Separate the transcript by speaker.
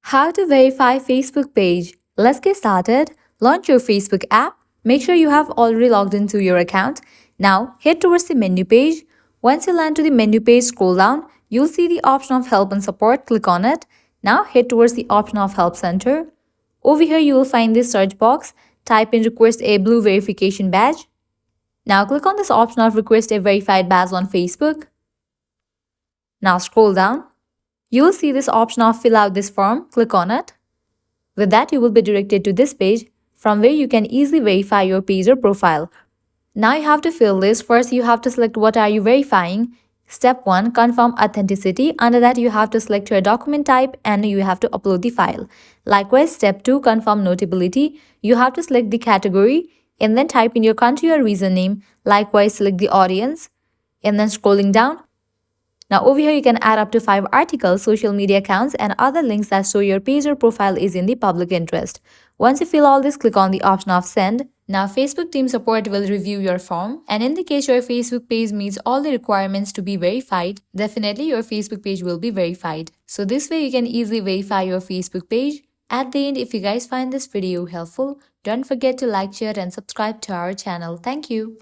Speaker 1: How to verify Facebook page. Let's get started. Launch your Facebook app. Make sure you have already logged into your account. Now head towards the menu page. Once you land to the menu page, scroll down. You'll see the option of help and support. Click on it. Now head towards the option of help center. Over here you will find this search box. Type in request a blue verification badge. Now click on this option of request a verified badge on Facebook. Now scroll down. You will see this option of fill out this form. Click on it. With that, you will be directed to this page from where you can easily verify your page or profile. Now you have to fill this. First, you have to select what are you verifying. Step 1, confirm authenticity. Under that, you have to select your document type and you have to upload the file. Likewise, step 2, confirm notability. You have to select the category and then type in your country or region name. Likewise, select the audience and then scrolling down. Now over here you can add up to 5 articles, social media accounts and other links that show your page or profile is in the public interest. Once you fill all this, click on the option of send. Now Facebook team support will review your form and in the case your Facebook page meets all the requirements to be verified, definitely your Facebook page will be verified. So this way you can easily verify your Facebook page. At the end, if you guys find this video helpful, don't forget to like, share and subscribe to our channel. Thank you.